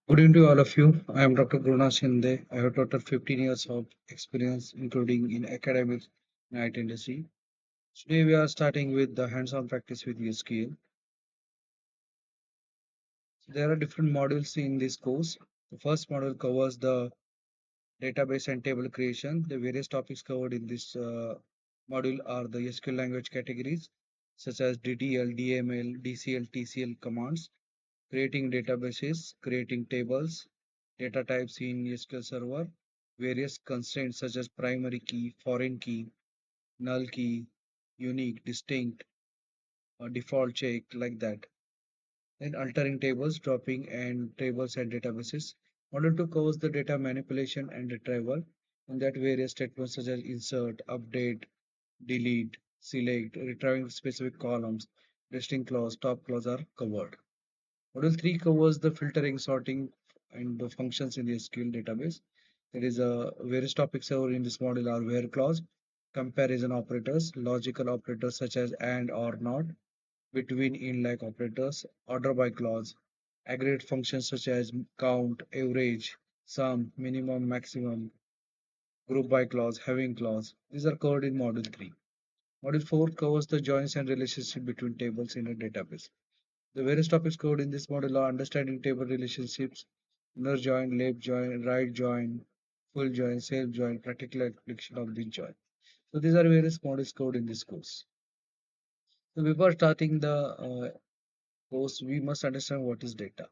Good evening to all of you. I am Dr. Gurunath Shinde. I have total 15 years of experience, including in academics and IT industry. Today we are starting with the hands-on practice with SQL. So there are different modules in this course. The first module covers the database and table creation. The various topics covered in this module are the SQL language categories, such as DDL, DML, DCL, TCL commands, creating databases, creating tables, data types in SQL Server, various constraints such as primary key, foreign key, null key, unique, distinct, or default check, like that. Then altering tables, dropping and tables and databases. Model 2 covers the data manipulation and retrieval, and that various statements such as insert, update, delete, select, retrieving specific columns, resting clause, top clause are covered. Module 3 covers the filtering, sorting, and the functions in the SQL database. There is a various topics covered in this module are where clause, comparison operators, logical operators such as and or not, between in like operators, order by clause, aggregate functions such as count, average, sum, minimum, maximum, group by clause, having clause. These are covered in module 3. Module 4 covers the joins and relationship between tables in a database. The various topics covered in this module are understanding table relationships, inner join, left join, right join, full join, self join, practical application of this join. So these are various modules covered in this course. So before starting the course, we must understand what is data.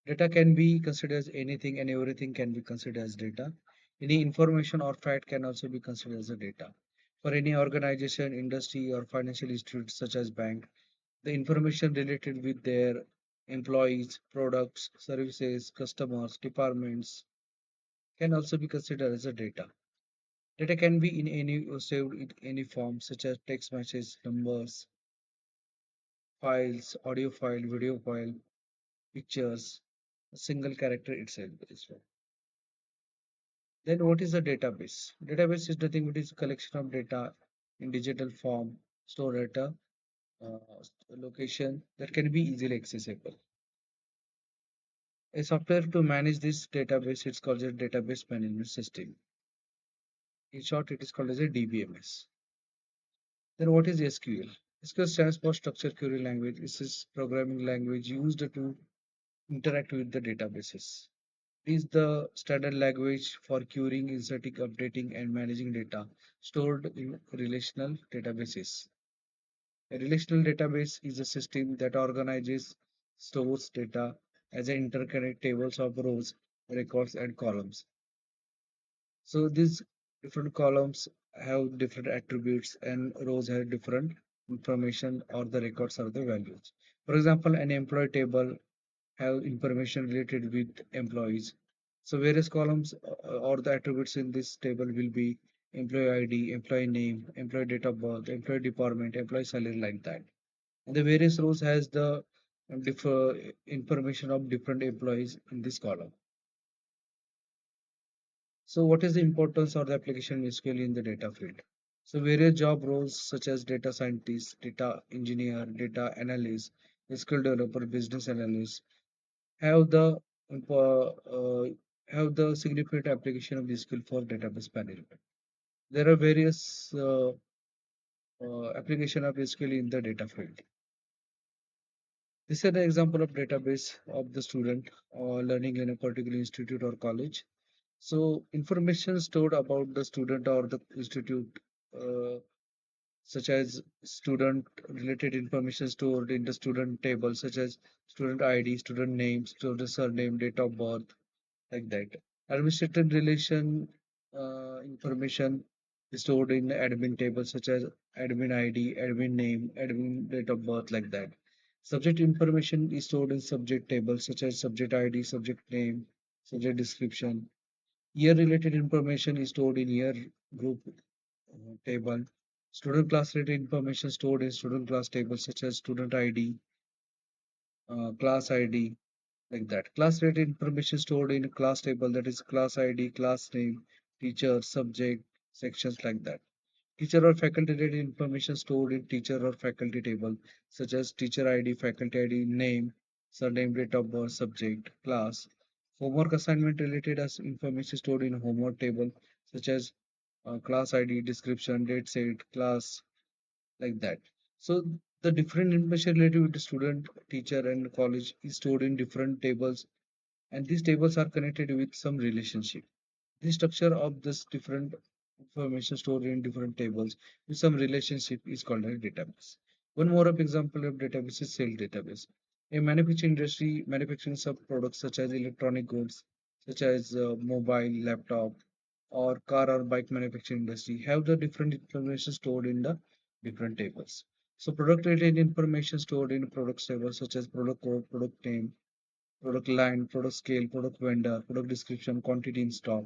Data can be considered as anything and everything can be considered as data. Any information or fact can also be considered as a data. For any organization, industry, or financial institute such as bank, the information related with their employees, products, services, customers, departments can also be considered as a data. Data can be in any or saved in any form such as text message, numbers, files, audio file, video file, pictures, a single character itself as well. Then what is a database? Database is nothing but is a collection of data in digital form, stored at a location that can be easily accessible. A software to manage this database it's called a database management system. In short, it is called as a DBMS. Then what is SQL? SQL stands for Structured Query Language. This is programming language used to interact with the databases. It is the standard language for querying, inserting, updating, and managing data stored in relational databases. A relational database is a system that organizes, stores data as an interconnect tables of rows, records, and columns. So these different columns have different attributes and rows have different information or the records or the values. For example, an employee table have information related with employees. So various columns or the attributes in this table will be employee ID, employee name, employee date of birth, employee department, employee salary, like that. And the various rows has the differ information of different employees in this column. So what is the importance or the application basically in the data field? So various job roles such as data scientist, data engineer, data analyst, SQL developer, business analyst have the have the significant application of this skill for database management. There are various application of this skill in the data field. This is an example of database of the student learning in a particular institute or college. So information stored about the student or the institute, uh, such as student related information stored in the student table, such as student ID, student name, student surname, date of birth, like that. Administrative relation information is stored in the admin table, such as admin ID, admin name, admin date of birth, like that. Subject information is stored in subject table, such as subject ID, subject name, subject description. Year related information is stored in year group table. Student class related information stored in student class table, such as student ID, class ID, like that. Class related information stored in class table, that is class ID, class name, teacher, subject, sections, like that. Teacher or faculty related information stored in teacher or faculty table, such as teacher ID, faculty ID, name, surname, date of birth, subject, class. Homework assignment related as information stored in homework table, such as class ID, description, date set, class, like that. So the different information related with the student, teacher, and college is stored in different tables, and these tables are connected with some relationship. The structure of this different information stored in different tables with some relationship is called a database. One more of example of database is sales database. A manufacturing industry manufacturing some products such as electronic goods, such as mobile, laptop, or car or bike manufacturing industry have the different information stored in the different tables. So product related information stored in products table such as product code, product name, product line, product scale, product vendor, product description, quantity in stock.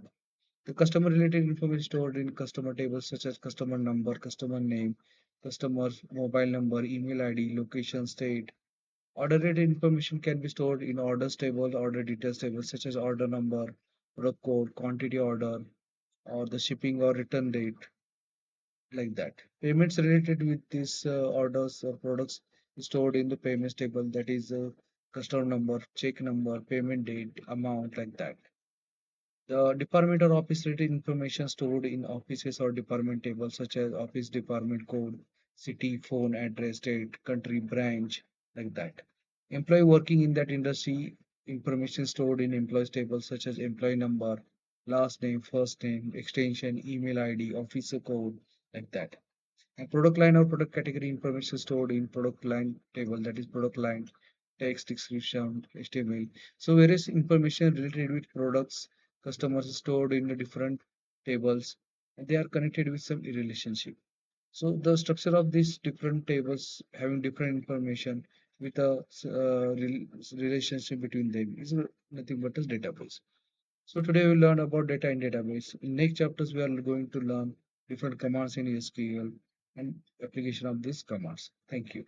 The customer related information stored in customer tables such as customer number, customer name, customer's mobile number, email ID, location, state. Order related information can be stored in orders table, order details table such as order number, product code, quantity order, or the shipping or return date, like that. Payments related with these orders or products is stored in the payments table, that is customer number, check number, payment date, amount, like that. The department or office related information stored in offices or department tables such as office department code, city, phone, address, state, country, branch, like that. Employee working in that industry information stored in employees tables such as employee number, last name, first name, extension, email ID, officer code, like that. And product line or product category information stored in product line table, that is product line, text, description, HTML. So various information related with products, customers stored in the different tables, and they are connected with some relationship. So the structure of these different tables having different information with a relationship between them is nothing but a database. So today we learn about data in database. In next chapters, we are going to learn different commands in SQL and application of these commands. Thank you.